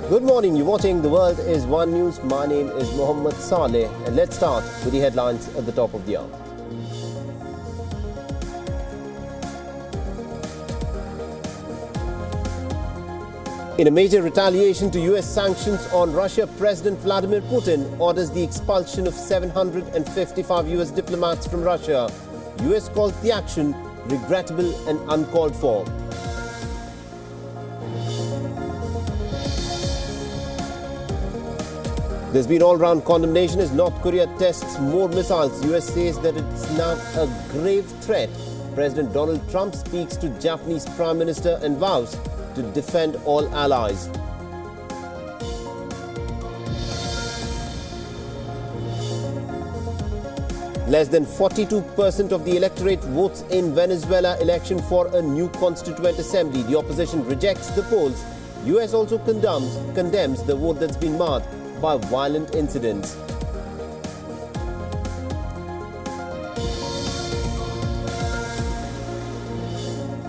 Good morning, you're watching The World is One News. My name is Mohammed Saleh and let's start with the headlines at the top of the hour. In a major retaliation to US sanctions on Russia, President Vladimir Putin orders the expulsion of 755 US diplomats from Russia. US calls the action regrettable and uncalled for. There's been all-round condemnation as North Korea tests more missiles. US says that it's now a grave threat. President Donald Trump speaks to Japanese Prime Minister and vows to defend all allies. Less than 42% of the electorate votes in Venezuela election for a new constituent assembly. The opposition rejects the polls. US also condemns the vote that's been marred by violent incidents.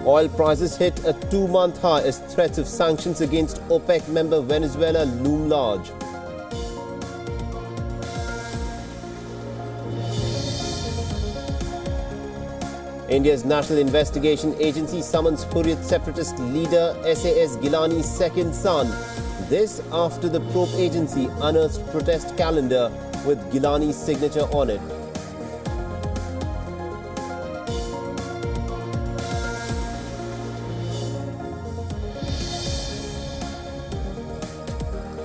Oil prices hit a 2-month high as threats of sanctions against OPEC member Venezuela loom large. India's National Investigation Agency summons Hurriyat separatist leader SAS Gilani's second son. This after the probe agency unearthed protest calendar with Gilani's signature on it.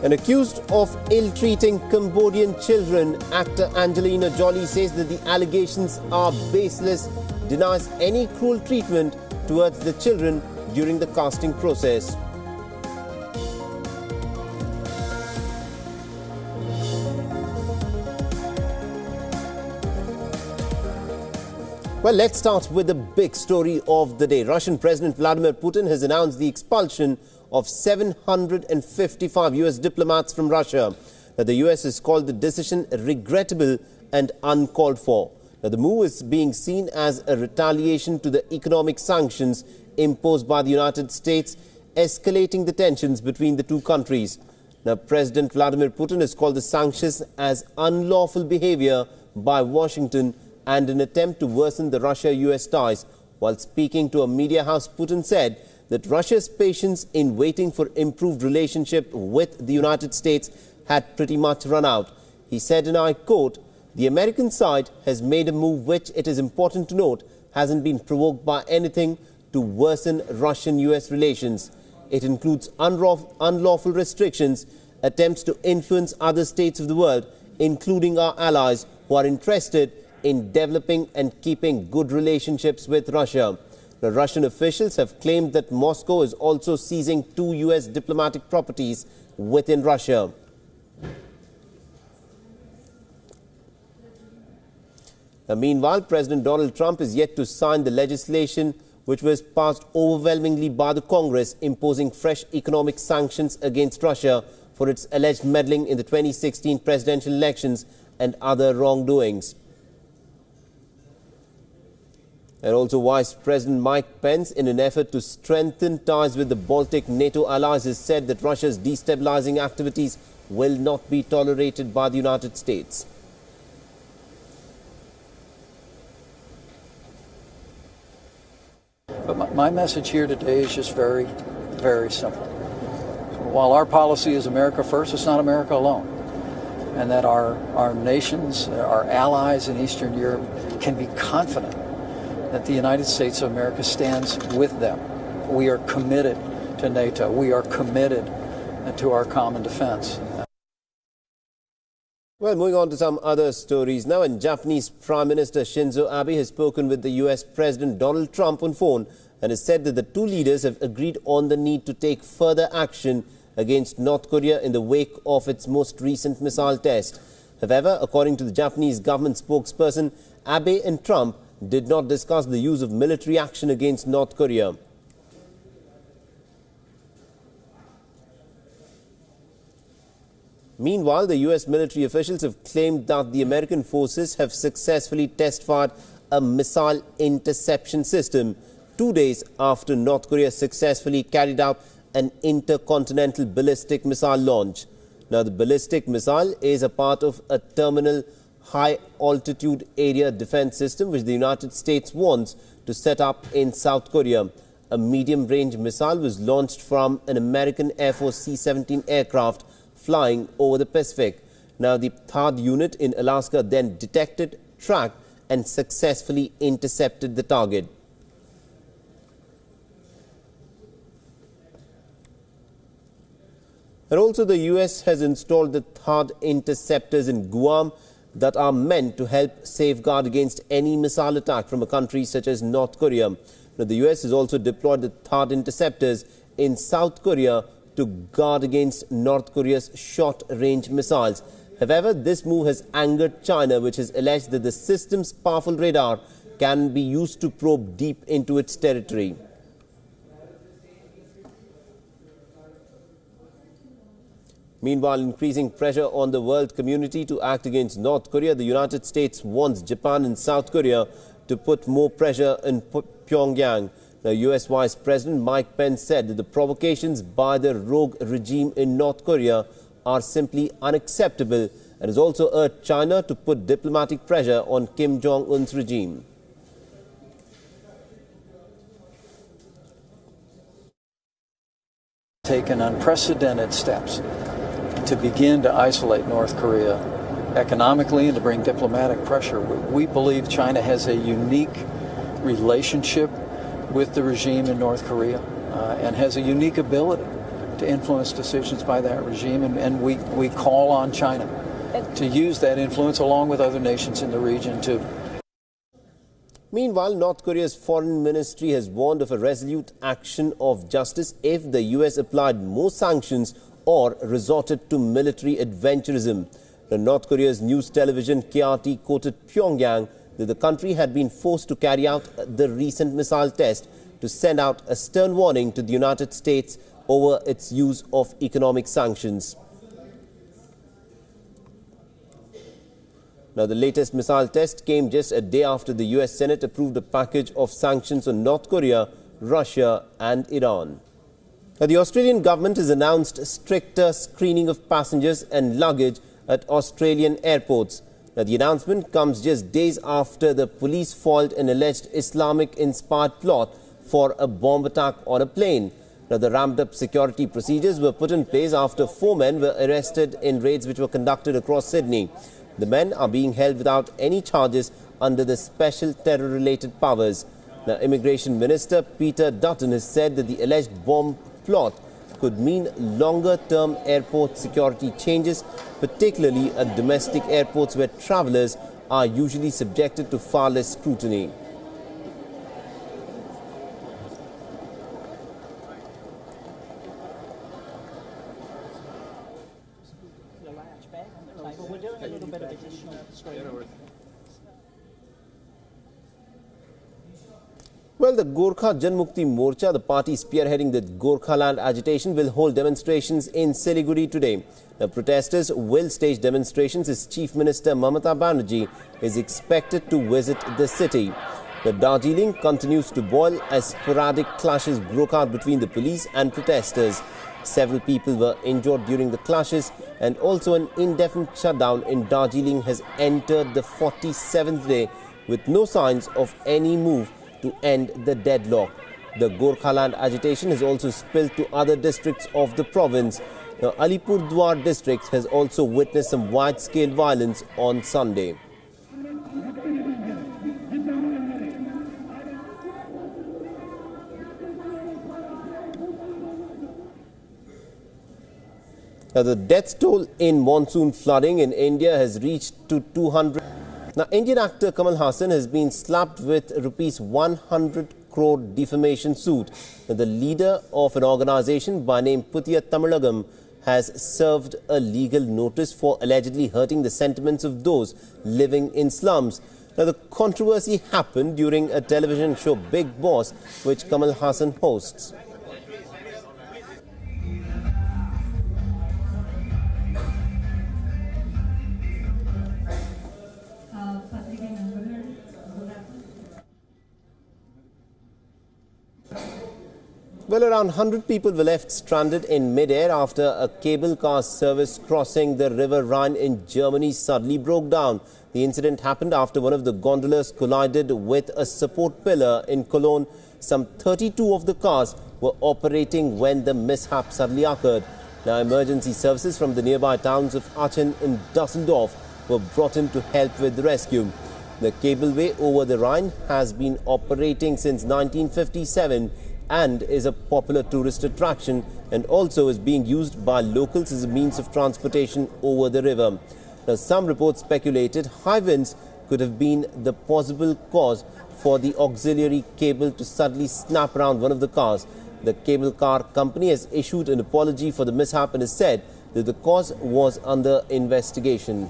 And accused of ill-treating Cambodian children, actor Angelina Jolie says that the allegations are baseless, denies any cruel treatment towards the children during the casting process. Well, let's start with the big story of the day. Russian President Vladimir Putin has announced the expulsion of 755 US diplomats from Russia. Now, the US has called the decision regrettable and uncalled for. Now, the move is being seen as a retaliation to the economic sanctions imposed by the United States, escalating the tensions between the two countries. Now, President Vladimir Putin has called the sanctions as unlawful behavior by Washington and an attempt to worsen the Russia-US ties. While speaking to a media house, Putin said that Russia's patience in waiting for improved relationship with the United States had pretty much run out. He said, and I quote, "The American side has made a move which, it is important to note, hasn't been provoked by anything to worsen Russian-US relations. It includes unlawful restrictions, attempts to influence other states of the world, including our allies who are interested in developing and keeping good relationships with Russia." The Russian officials have claimed that Moscow is also seizing 2 US diplomatic properties within Russia. Now, meanwhile, President Donald Trump is yet to sign the legislation which was passed overwhelmingly by the Congress, imposing fresh economic sanctions against Russia for its alleged meddling in the 2016 presidential elections and other wrongdoings. And also Vice President Mike Pence, in an effort to strengthen ties with the Baltic NATO allies, has said that Russia's destabilizing activities will not be tolerated by the United States. But my message here today is just very, very simple. While our policy is America first, it's not America alone. And that our nations, our allies in Eastern Europe can be confident that the United States of America stands with them. We are committed to NATO. We are committed to our common defense. Well, moving on to some other stories now, and Japanese Prime Minister Shinzo Abe has spoken with the US President Donald Trump on phone and has said that the two leaders have agreed on the need to take further action against North Korea in the wake of its most recent missile test. However, according to the Japanese government spokesperson, Abe and Trump did not discuss the use of military action against North Korea. Meanwhile, the US military officials have claimed that the American forces have successfully test-fired a missile interception system 2 days after North Korea successfully carried out an intercontinental ballistic missile launch. Now, the ballistic missile is a part of a terminal high-altitude area defense system which the United States wants to set up in South Korea. A medium-range missile was launched from an American Air Force C-17 aircraft flying over the Pacific. Now, the THAAD unit in Alaska then detected, tracked, and successfully intercepted the target. And also, the US has installed the THAAD interceptors in Guam that are meant to help safeguard against any missile attack from a country such as North Korea. Now, the US has also deployed the THAAD interceptors in South Korea to guard against North Korea's short-range missiles. However, this move has angered China, which has alleged that the system's powerful radar can be used to probe deep into its territory. Meanwhile, increasing pressure on the world community to act against North Korea, the United States wants Japan and South Korea to put more pressure on Pyongyang. Now, US Vice President Mike Pence said that the provocations by the rogue regime in North Korea are simply unacceptable and has also urged China to put diplomatic pressure on Kim Jong-un's regime. Taken unprecedented steps to begin to isolate North Korea economically and to bring diplomatic pressure. We believe China has a unique relationship with the regime in North Korea and has a unique ability to influence decisions by that regime, and we call on China to use that influence along with other nations in the region to. Meanwhile, North Korea's foreign ministry has warned of a resolute action of justice if the US applied more sanctions or resorted to military adventurism. The North Korea's news television KRT quoted Pyongyang that the country had been forced to carry out the recent missile test to send out a stern warning to the United States over its use of economic sanctions. Now, the latest missile test came just a day after the US Senate approved a package of sanctions on North Korea, Russia and Iran. Now, the Australian government has announced stricter screening of passengers and luggage at Australian airports. Now, the announcement comes just days after the police foiled an alleged Islamic-inspired plot for a bomb attack on a plane. Now, the ramped-up security procedures were put in place after 4 men were arrested in raids which were conducted across Sydney. The men are being held without any charges under the special terror-related powers. Now, Immigration Minister Peter Dutton has said that the alleged bomb plot could mean longer-term airport security changes, particularly at domestic airports where travellers are usually subjected to far less scrutiny. Well, the Gorkha Janmukti Morcha, the party spearheading the Gorkhaland agitation, will hold demonstrations in Siliguri today. The protesters will stage demonstrations as Chief Minister Mamata Banerjee is expected to visit the city. The Darjeeling continues to boil as sporadic clashes broke out between the police and protesters. Several people were injured during the clashes, and also an indefinite shutdown in Darjeeling has entered the 47th day with no signs of any move to end the deadlock. The Gorkhaland agitation has also spilled to other districts of the province. Now, Alipurdwar district has also witnessed some wide-scale violence on Sunday. Now, the death toll in monsoon flooding in India has reached to 200. Now, Indian actor Kamal Haasan has been slapped with rupees 100 crore defamation suit. Now, the leader of an organization by name Puthiya Tamilagam has served a legal notice for allegedly hurting the sentiments of those living in slums. Now, the controversy happened during a television show Big Boss, which Kamal Haasan hosts. Well, around 100 people were left stranded in mid-air after a cable car service crossing the River Rhine in Germany suddenly broke down. The incident happened after one of the gondolas collided with a support pillar in Cologne. Some 32 of the cars were operating when the mishap suddenly occurred. Now, emergency services from the nearby towns of Aachen and Düsseldorf were brought in to help with the rescue. The cableway over the Rhine has been operating since 1957 and is a popular tourist attraction and also is being used by locals as a means of transportation over the river. Now, some reports speculated high winds could have been the possible cause for the auxiliary cable to suddenly snap around one of the cars. The cable car company has issued an apology for the mishap and has said that the cause was under investigation.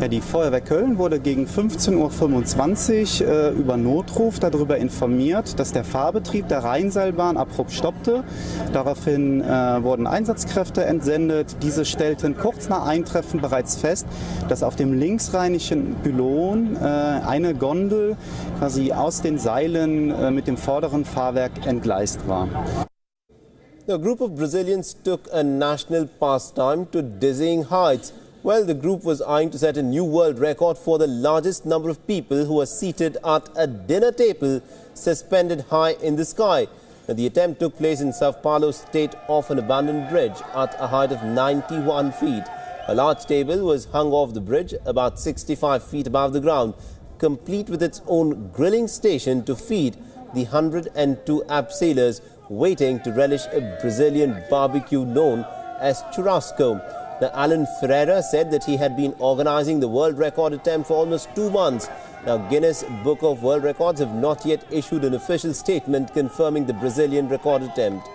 Ja, die Feuerwehr Köln wurde gegen 15:25 Uhr über Notruf darüber informiert, dass der Fahrbetrieb der Rheinseilbahn abrupt stoppte. Daraufhin wurden Einsatzkräfte entsendet. Diese stellten kurz nach Eintreffen bereits fest, dass auf dem linksrheinischen Pylon eine Gondel quasi aus den Seilen mit dem vorderen Fahrwerk entgleist war. A group of Brazilians took a national pastime to dizzying heights. Well, the group was eyeing to set a new world record for the largest number of people who are seated at a dinner table suspended high in the sky. Now, the attempt took place in Sao Paulo state off an abandoned bridge at a height of 91 feet. A large table was hung off the bridge about 65 feet above the ground, complete with its own grilling station to feed the 102 abseilers waiting to relish a Brazilian barbecue known as churrasco. Now, Alan Ferreira said that he had been organizing the world record attempt for almost 2 months. Now, Guinness Book of World Records have not yet issued an official statement confirming the Brazilian record attempt.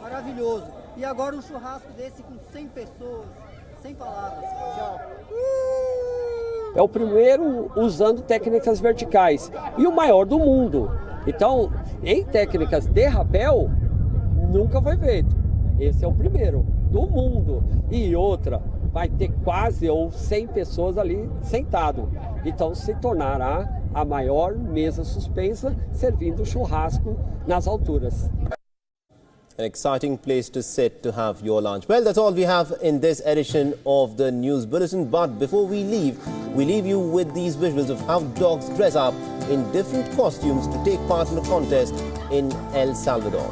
Maravilhoso. E agora churrasco desse com 100 pessoas, sem palavras. Tchau. É o primeiro usando técnicas verticais e o maior do mundo. Então, em técnicas de rapel, nunca foi feito. Esse é o primeiro do mundo. E outra, vai ter quase ou 100 pessoas ali sentado. Então se tornará a maior mesa suspensa servindo churrasco nas alturas. An exciting place to sit to have your lunch. Well, that's all we have in this edition of the News Bulletin. But before we leave you with these visuals of how dogs dress up in different costumes to take part in a contest in El Salvador.